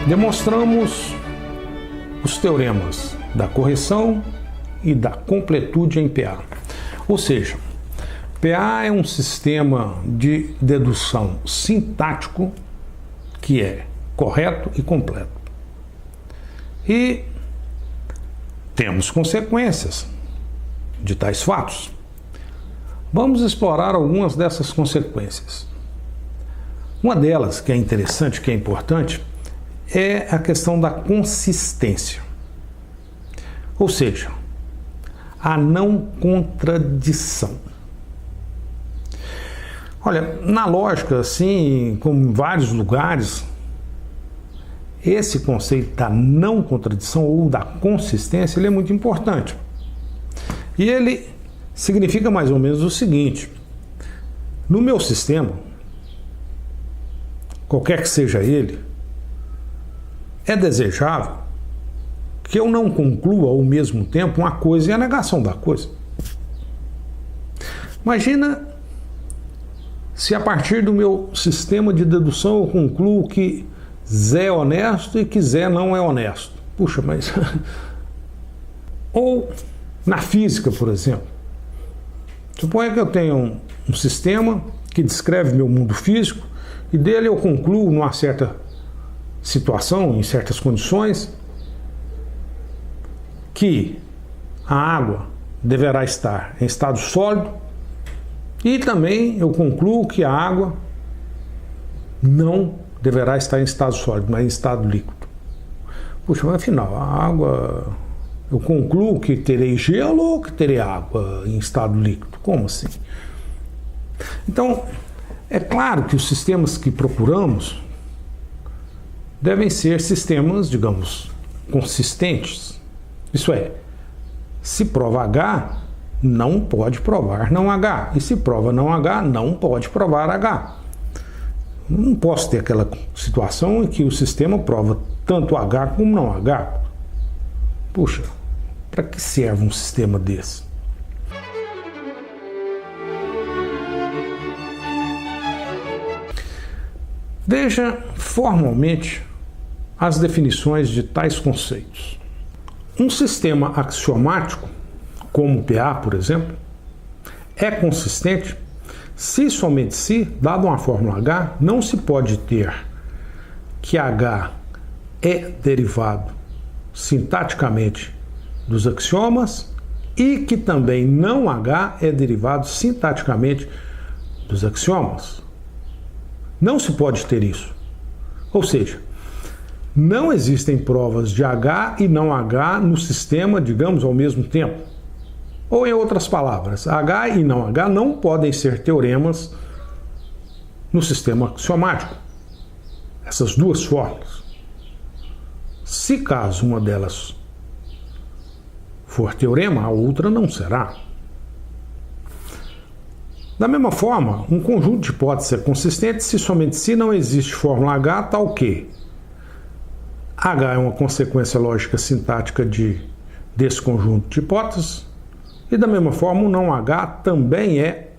Demonstramos os teoremas da correção e da completude em PA. Ou seja, PA é um sistema de dedução sintático que é correto e completo. E temos consequências de tais fatos. Vamos explorar algumas dessas consequências. Uma delas, que é interessante, que é importante, é a questão da consistência. Ou seja, a não contradição. Olha, na lógica, assim como em vários lugares, esse conceito da não contradição ou da consistência, ele é muito importante. E ele significa mais ou menos o seguinte: no meu sistema, qualquer que seja ele, é desejável que eu não conclua ao mesmo tempo uma coisa e a negação da coisa. Imagina se a partir do meu sistema de dedução eu concluo que Zé é honesto e que Zé não é honesto. Puxa, mas... Ou na física, por exemplo. Suponha que eu tenho um sistema que descreve meu mundo físico e dele eu concluo numa certa situação, em certas condições, que a água deverá estar em estado sólido e também eu concluo que a água não deverá estar em estado sólido, mas em estado líquido. Puxa, mas afinal, a água... Eu concluo que terei gelo ou que terei água em estado líquido? Como assim? Então, é claro que os sistemas que procuramos devem ser sistemas, digamos, consistentes. Isso é, se prova H, não pode provar não H. E se prova não H, não pode provar H. Não posso ter aquela situação em que o sistema prova tanto H como não H. Puxa, para que serve um sistema desse? Veja formalmente as definições de tais conceitos. Um sistema axiomático, como o PA, por exemplo, é consistente se somente se, dado uma fórmula H, não se pode ter que H é derivado sintaticamente dos axiomas e que também não H é derivado sintaticamente dos axiomas. Não se pode ter isso. Ou seja, não existem provas de H e não H no sistema, digamos, ao mesmo tempo. Ou, em outras palavras, H e não H não podem ser teoremas no sistema axiomático. Essas duas fórmulas. Se caso uma delas for teorema, a outra não será. Da mesma forma, um conjunto de hipóteses é consistente se somente se não existe fórmula H tal que H é uma consequência lógica sintática desse conjunto de hipóteses e da mesma forma o não H também é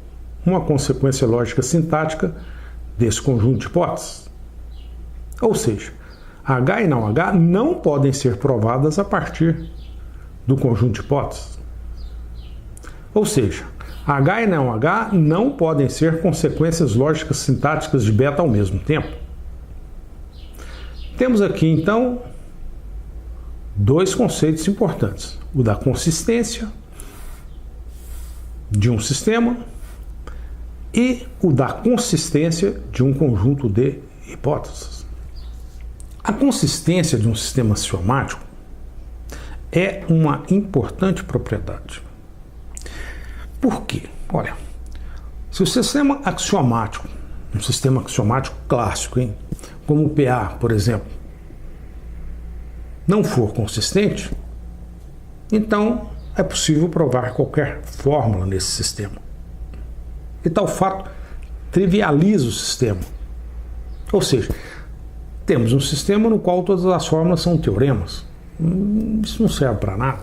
uma consequência lógica sintática desse conjunto de hipóteses. Ou seja, H e não H não podem ser provadas a partir do conjunto de hipóteses. Ou seja, H e não H não podem ser consequências lógicas sintáticas de beta ao mesmo tempo. Temos aqui, então, dois conceitos importantes. O da consistência de um sistema e o da consistência de um conjunto de hipóteses. A consistência de um sistema axiomático é uma importante propriedade. Por quê? Olha, se o sistema axiomático, um sistema axiomático clássico, como o PA, por exemplo, não for consistente, então é possível provar qualquer fórmula nesse sistema. E tal fato trivializa o sistema. Ou seja, temos um sistema no qual todas as fórmulas são teoremas. Isso não serve para nada.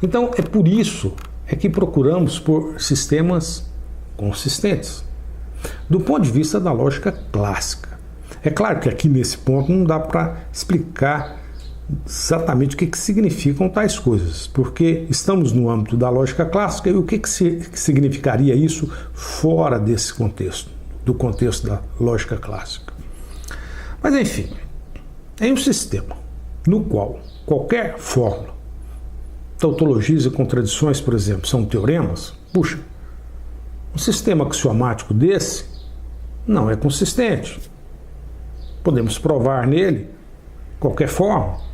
Então, é por isso que procuramos por sistemas consistentes. Do ponto de vista da lógica clássica, É claro que aqui nesse ponto não dá para explicar exatamente o que significam tais coisas, porque estamos no âmbito da lógica clássica e o que significaria isso fora desse contexto, do contexto da lógica clássica. Mas enfim, em um sistema no qual qualquer fórmula, tautologias e contradições, por exemplo, são teoremas, puxa, um sistema axiomático desse não é consistente. Podemos provar nele qualquer forma.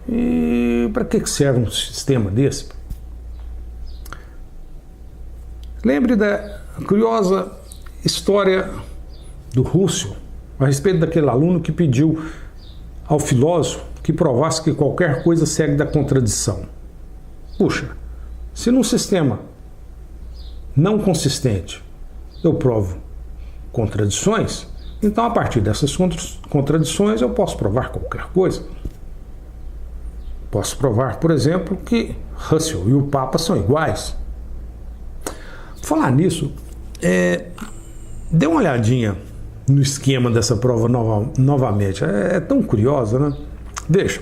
E para que serve um sistema desse? Lembre da curiosa história do Russell a respeito daquele aluno que pediu ao filósofo que provasse que qualquer coisa segue da contradição. Puxa, se num sistema não consistente eu provo contradições, então a partir dessas contradições eu posso provar qualquer coisa. Posso provar, por exemplo, que Russell e o Papa são iguais. Falar nisso, dê uma olhadinha no esquema dessa prova novamente. É tão curiosa, né? Veja,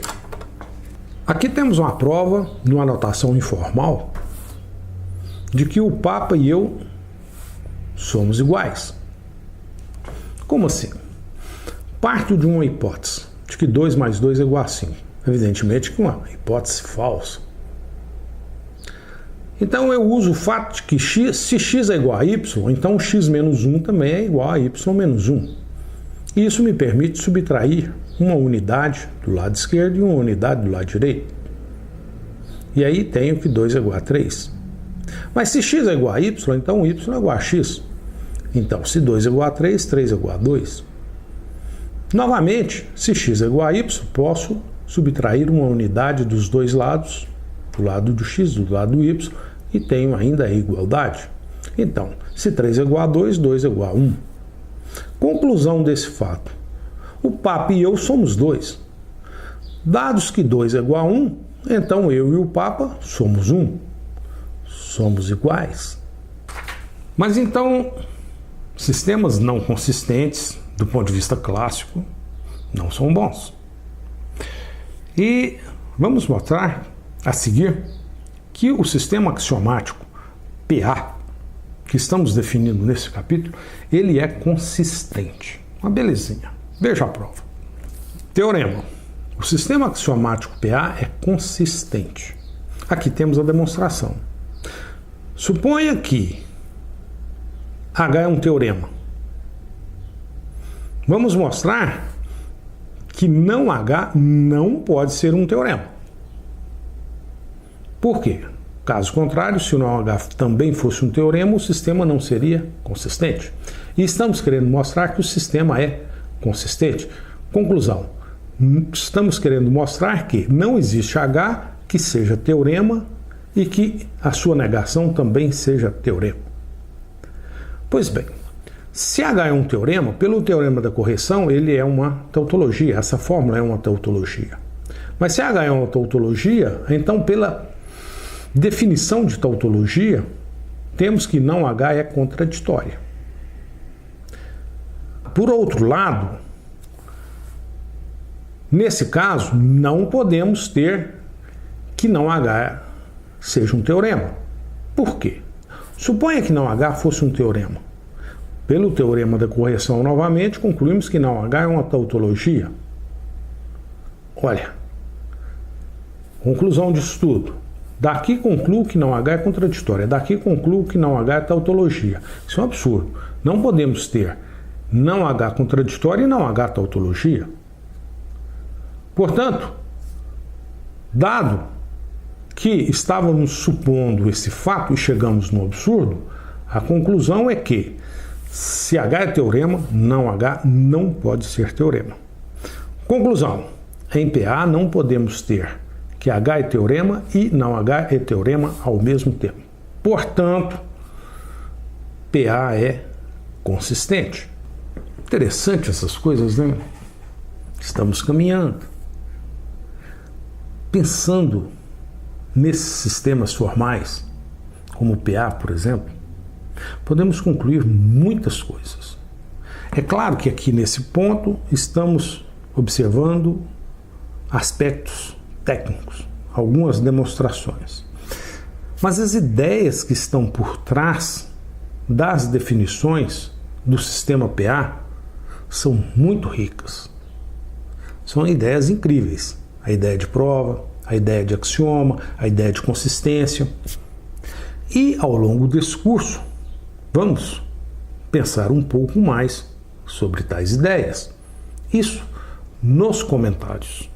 aqui temos uma prova, numa anotação informal, de que o Papa e eu somos iguais. Como assim? Parto de uma hipótese, de que 2 mais 2 é igual a 5. Evidentemente que uma hipótese falsa. Então eu uso o fato de que se x é igual a y, então x menos 1 também é igual a y menos 1. E isso me permite subtrair uma unidade do lado esquerdo e uma unidade do lado direito. E aí tenho que 2 é igual a 3. Mas se x é igual a y, então y é igual a x. Então, se 2 é igual a 3, 3 é igual a 2. Novamente, se x é igual a y, posso subtrair uma unidade dos dois lados, do lado do x, do lado do y, e tenho ainda a igualdade. Então, se 3 é igual a 2, 2 é igual a 1. Conclusão desse fato. O Papa e eu somos 2. Dados que 2 é igual a 1, então eu e o Papa somos 1. Somos iguais. Mas então, sistemas não consistentes, do ponto de vista clássico, não são bons. E vamos mostrar a seguir que o sistema axiomático PA, que estamos definindo nesse capítulo, ele é consistente. Uma belezinha. Veja a prova. Teorema. O sistema axiomático PA é consistente. Aqui temos a demonstração. Suponha que H é um teorema. Vamos mostrar que não H não pode ser um teorema. Por quê? Caso contrário, se o não H também fosse um teorema, o sistema não seria consistente. E estamos querendo mostrar que o sistema é consistente. Conclusão. Estamos querendo mostrar que não existe H que seja teorema e que a sua negação também seja teorema. Pois bem, se H é um teorema, pelo teorema da correção, ele é uma tautologia. Essa fórmula é uma tautologia. Mas se H é uma tautologia, então pela definição de tautologia, temos que não H é contraditória. Por outro lado, nesse caso, não podemos ter que não H seja um teorema. Por quê? Suponha que não H fosse um teorema. Pelo teorema da correção, novamente, concluímos que não H é uma tautologia. Olha, conclusão disso tudo. Daqui concluo que não H é contraditória. Daqui concluo que não H é tautologia. Isso é um absurdo. Não podemos ter não H contraditória e não H tautologia. Portanto, dado que estávamos supondo esse fato e chegamos no absurdo, a conclusão é que se H é teorema, não H não pode ser teorema. Conclusão. Em PA não podemos ter que H é teorema e não H é teorema ao mesmo tempo. Portanto, PA é consistente. Interessante essas coisas, né? Estamos caminhando. Pensando nesses sistemas formais, como o PA, por exemplo, podemos concluir muitas coisas. É claro que aqui nesse ponto estamos observando aspectos técnicos, algumas demonstrações. Mas as ideias que estão por trás das definições do sistema PA são muito ricas. São ideias incríveis. A ideia de prova, a ideia de axioma, a ideia de consistência. E ao longo desse curso, vamos pensar um pouco mais sobre tais ideias. Isso nos comentários.